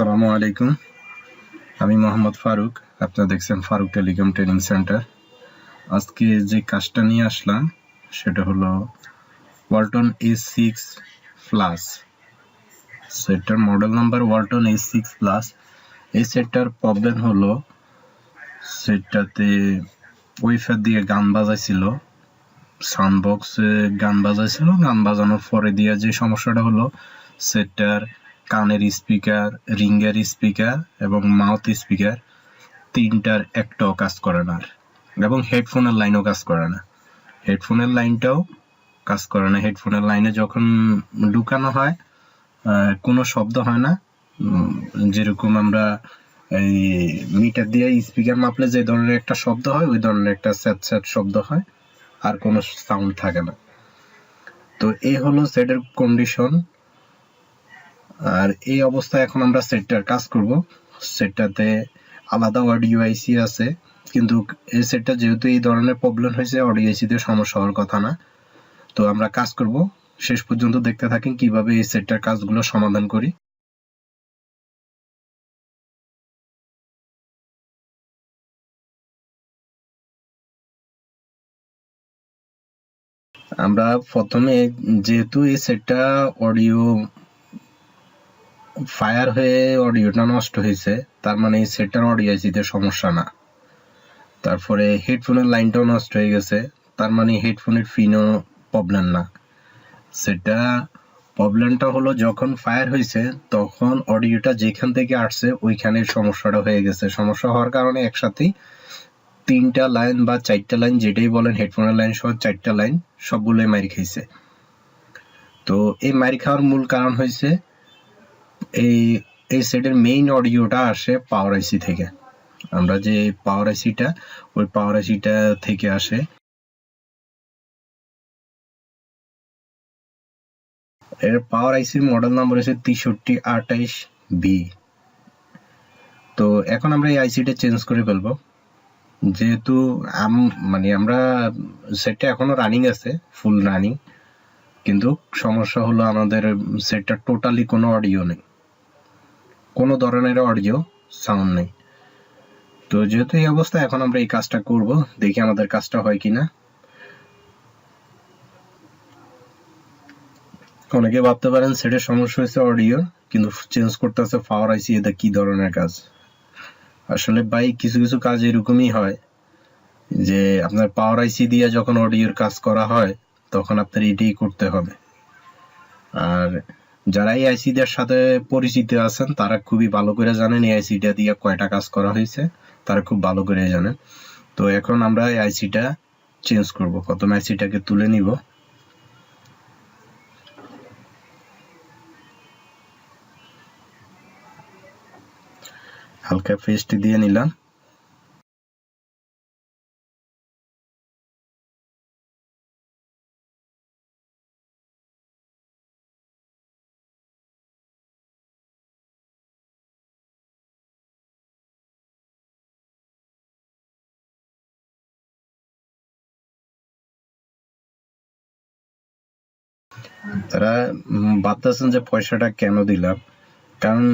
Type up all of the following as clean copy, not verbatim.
আসসালামু আলাইকুম। আমি মোহাম্মদ ফারুক। আপনারা দেখছেন ফারুক টেলিকম ট্রেনিং সেন্টার। আজকে যে কাজটা নিয়ে আসলাম সেটা হলো ওয়ালটন A6 প্লাস। সেটটার model number Walton A6 plus. এই সেটটার প্রবলেম হলো সেটটাতে ওয়াইফাই দিয়ে গান বাজাইছিল, সাউন্ড বক্সে গান বাজাইছিল। গান বাজানোর পরে দিয়ে যে সমস্যাটা হলো সেটটার কানের স্পিকার, রিঙ্গের স্পিকার এবং মাউথ স্পিকার তিনটার একটাও কাজ করে না, এবং হেডফোনের লাইনও কাজ করে না। হেডফোনের লাইনটাও কাজ করে না। হেডফোনের লাইনে যখন ঢুকানো হয় কোনো শব্দ হয় না। যেরকম আমরা এই মিটার দিয়ে স্পিকার মাপলে যে ধরনের একটা শব্দ হয় ওই ধরনের একটা স্যাট স্যাট শব্দ হয়, আর কোনো সাউন্ড থাকে না। তো এই হলো সেটের কন্ডিশন। আর এই অবস্থায় এখন আমরা সেটটার কাজ করব। সেটটাতে আলাদা অডিও আইসি আছে, কিন্তু এই সেটটা যেহেতু এই ধরনের প্রবলেম হয়েছে, অডিও আইসিতে সমস্যা হওয়ার কথা না। তো আমরা কাজ করব, শেষ পর্যন্ত দেখতে থাকেন কিভাবে এই সেটটার কাজগুলো সমাধান করি। আমরা প্রথমে, যেহেতু এই সেটটা অডিও ফায়ার হয়ে অডিওটা নষ্ট হয়েছে, তার মানে এই সেটটার অডিও আইসিতে সমস্যা না। তারপরে হেডফোনের লাইনটাও নষ্ট হয়ে গেছে, তার মানে হেডফোনের পিনও প্রবলেম না। সেটা প্রবলেমটা হলো যখন ফায়ার হয়েছে তখন অডিওটা যেখান থেকে আসছে ওইখানে সমস্যাটা হয়ে গেছে। সমস্যা হওয়ার কারণে একসাথেই তিনটা লাইন বা চারটা লাইন, যেটাই বলেন, হেডফোনের লাইন সহ চারটা লাইন সবগুলোই মাইর খাইছে। তো এই মাইর খাওয়ার মূল কারণ হয়েছে এই সেটের মেইন অডিওটা আসে পাওয়ার আইসি থেকে। আমরা যে পাওয়ার আইসিটা, ওই পাওয়ার আইসিটা থেকে আসে। এর পাওয়ার আইসির মডেল নাম্বার হচ্ছে 6328B। তো এখন আমরা এই আইসিটা চেঞ্জ করে ফেলবো, যেহেতু আমরা সেটটা এখনো রানিং আছে, ফুল রানিং, কিন্তু সমস্যা হলো আমাদের সেটটা টোটালি কোনো অডিও নেই, কোনো ধরনের অডিও সাউন্ড নেই। তো যেহেতু এই অবস্থা, এখন আমরা এই কাজটা করব, দেখি আমাদের কাজটা হয় কিনা। অনেকে ভাবতে পারেন সেটের সমস্যা হয়েছে অডিও, কিন্তু চেঞ্জ করতে আছে পাওয়ার আইসি, এটা কি ধরনের কাজ? আসলে ভাই, কিছু কিছু কাজ এরকমই হয় যে আপনার পাওয়ার আইসি দিয়ে যখন অডিওর কাজ করা হয় তখন আপনার এটাই করতে হবে। আর যারা এই আইসিটার সাথে পরিচিত আছেন তারা খুবই ভালো করে জানেন এই আইসিটা দিয়ে কয়টা কাজ করা হয়েছে, তারা খুব ভালো করে জানেন। তো এখন আমরা এই আইসিটা চেঞ্জ করব। প্রথমে আইসিটাকে তুলে নিব, হালকা পেস্ট দিয়ে নিলাম। তারা ভাবতেছেন যে পয়সাটা কেন দিলাম, কারণ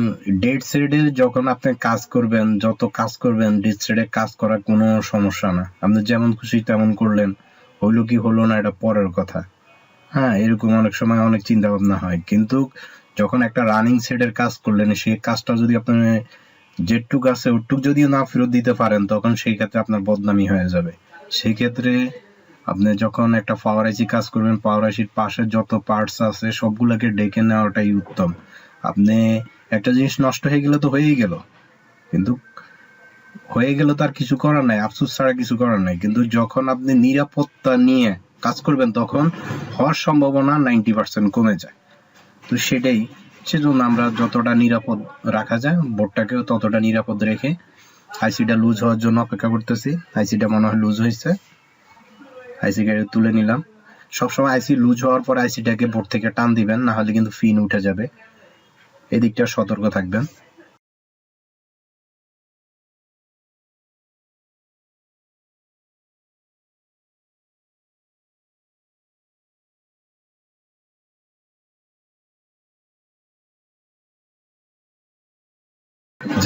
ডেড সেটে যখন আপনি কাজ করবেন, যত কাজ করবেন, ডেড সেটে কাজ করার কোনো সমস্যা না। আপনি যেমন খুশি তেমন করলেন, হইলো কি হলো না এটা পরের কথা। হ্যাঁ, এরকম অনেক সময় অনেক চিন্তা ভাবনা হয়, কিন্তু যখন একটা রানিং সেটের কাজ করলেন, সেই কাজটা যদি আপনি যেটুক আছে ওটুক যদিও না ফেরত দিতে পারেন, তখন সেই ক্ষেত্রে আপনার বদনামি হয়ে যাবে। সেই ক্ষেত্রে আপনি যখন একটা পাওয়ার আইসি কাজ করবেন, পাওয়ার আইসির পাশে যত পার্টস আছে সবগুলোকে ডেকে নেওয়াটাই উত্তম। আপনি একটা জিনিস নষ্ট হয়ে গেলে তো হয়েই গেল, কিন্তু হয়ে গেলে তো আর কিছু করার নাই, আফসোস ছাড়া কিছু করার নাই। কিন্তু যখন আপনি নিরাপত্তা নিয়ে কাজ করবেন তখন হওয়ার সম্ভাবনা 90% কমে যায়। তো সেজন্য আমরা যতটা নিরাপদ রাখা যায় বোর্ডটাকেও ততটা নিরাপদ রেখে আইসিটা লুজ হওয়ার জন্য অপেক্ষা করতেছি। আইসিটা মনে হয় লুজ হয়েছে, আইসিকে তুলে নিলাম। সবসময় আইসি লুজ হওয়ার পর আইসিটাকে বোর্ড থেকে টান দিবেন, না হলে কিন্তু পিন উঠে যাবে। এদিকটা সতর্ক থাকবেন।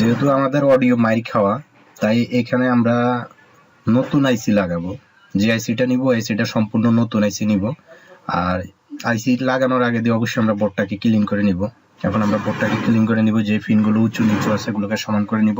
যেহেতু আমাদের অডিও মাইক খাওয়া, তাই এখানে আমরা নতুন আইসি লাগাবো। যে আইসিটা নিব আইসিটা সম্পূর্ণ নতুন আইসি নিব। আর আইসি লাগানোর আগে দিয়ে অবশ্যই আমরা বোর্ডটাকে ক্লিন করে নিব। এখন আমরা বোর্ডটাকে ক্লিন করে নিব, যে পিনগুলো উঁচু নিচু আছে এগুলোকে সমান করে নিব।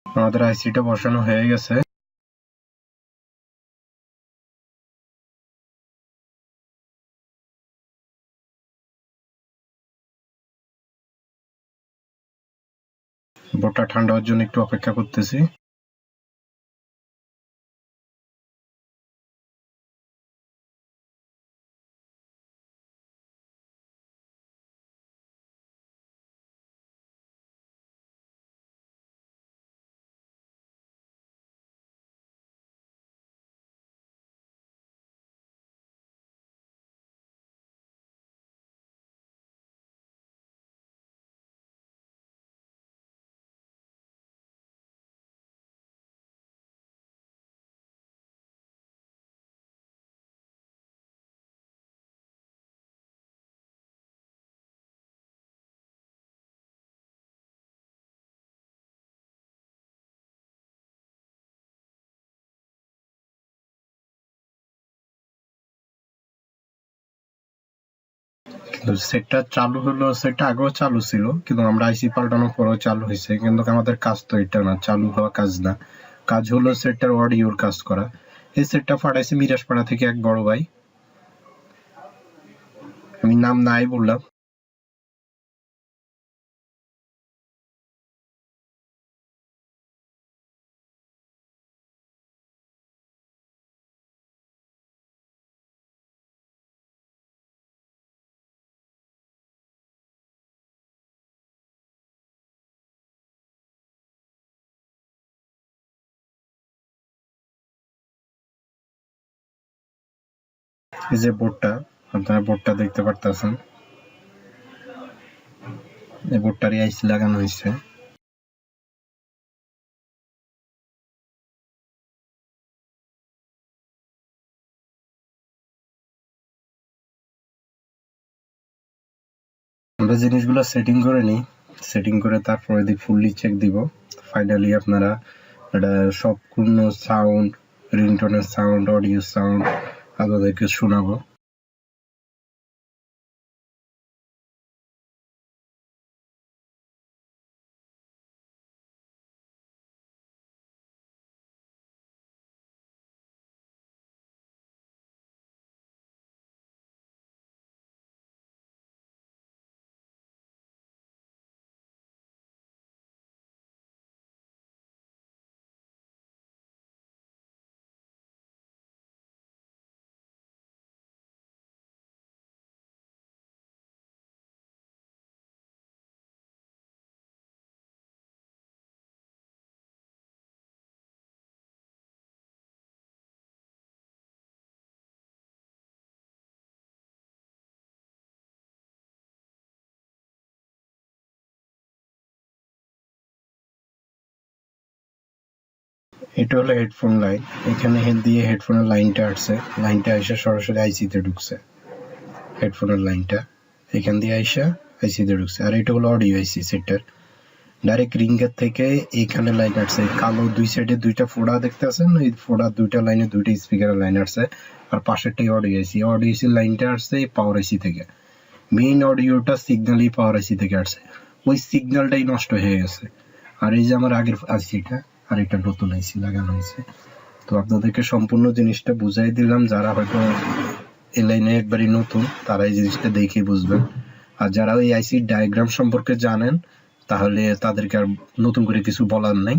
আমাদের আইসিটা বসানো হয়ে গেছে। বোর্ডটা ঠান্ডা হওয়ার জন্য একটু অপেক্ষা করতেছি। সেটটা চালু হলো, সেটটা আগেও চালু ছিল কিন্তু আমরা আইসি পাল্টানোর পরেও চালু হয়েছে, কিন্তু আমাদের কাজ তো এটা না, চালু হওয়া কাজ না, কাজ হলো সেটটার অডিওর কাজ করা। এই সেটটা পাঠাইছে মিরাজপাড়া থেকে এক বড় ভাই, আমি নাম নাই বললাম। এই যে বোর্ডটা, আপনারা বোর্ডটা দেখতে পারতেছেন, এই বোর্ডটারই আইসি লাগানো হয়েছে। আমরা জিনিসগুলো সেটিং করে নিই, সেটিং করে তারপরে ফুললি চেক দিব। ফাইনালি আপনারা এটা সম্পূর্ণ সাউন্ড, রিংটোনের সাউন্ড, অডিও সাউন্ড আপনাদেরকে শোনাবো। এটা হলো হেডফোন লাইন, এখানে হেড দিয়ে হেডফোনের লাইনটা আসছে, লাইনটা এসে সরাসরি আইসিতে ঢুকছে। হেডফোনের লাইনটা এখান দিয়ে আইসা আইসিতে ঢুকছে। আর এটা হলো অডিও আইসি সেটার, ডাইরেক্ট রিঙ্গের থেকে এইখানে লাইন আসছে, কালো দুই সাইডে দুইটা ফোড়া দেখতে আছেন, এই ফোড়া দুইটা লাইনে দুইটা স্পিকারের লাইন আসছে। আর পাশেরটাই অডিও আইসি, অডিও আইসি লাইনটা আসছে এই পাওয়ার আইসি থেকে। মেইন অডিওটা সিগন্যালই পাওয়ার আইসি থেকে আসছে, ওই সিগন্যালটাই নষ্ট হয়ে গেছে। আর এই যে আমার আগের আইসিটা, আর এটা নতুন আইসি লাগানো হয়েছে। তো আপনাদেরকে সম্পূর্ণ জিনিসটা বুঝাই দিলাম, যারা হয়তো এই লাইনে একবারই নতুন তারা এই জিনিসটা দেখে বুঝবেন। আর যারা ওই আইসির ডায়াগ্রাম সম্পর্কে জানেন তাহলে তাদেরকে আর নতুন করে কিছু বলার নাই।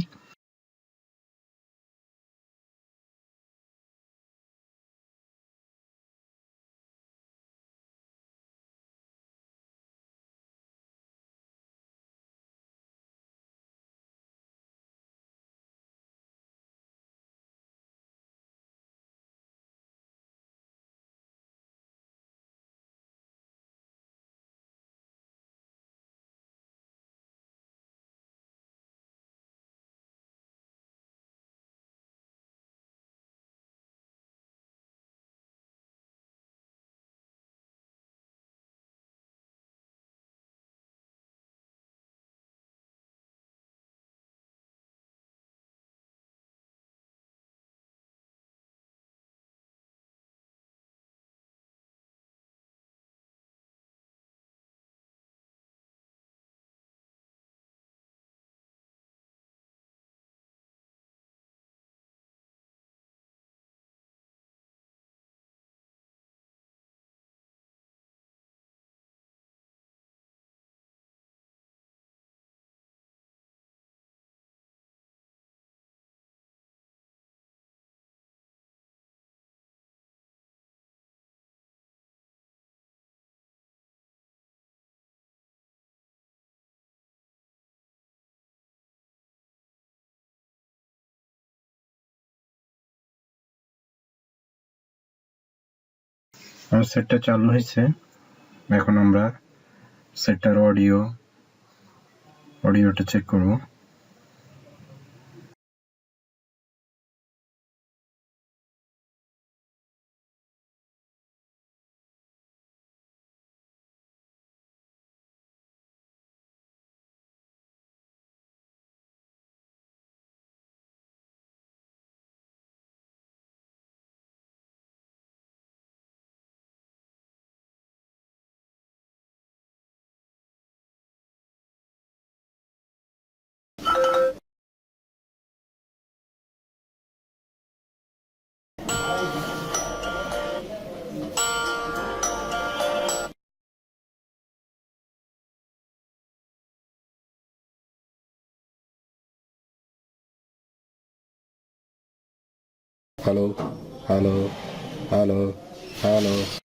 আমার সেটটা চালু হয়েছে, এখন আমরা সেটটার অডিওটা চেক করব। Hello hello hello hello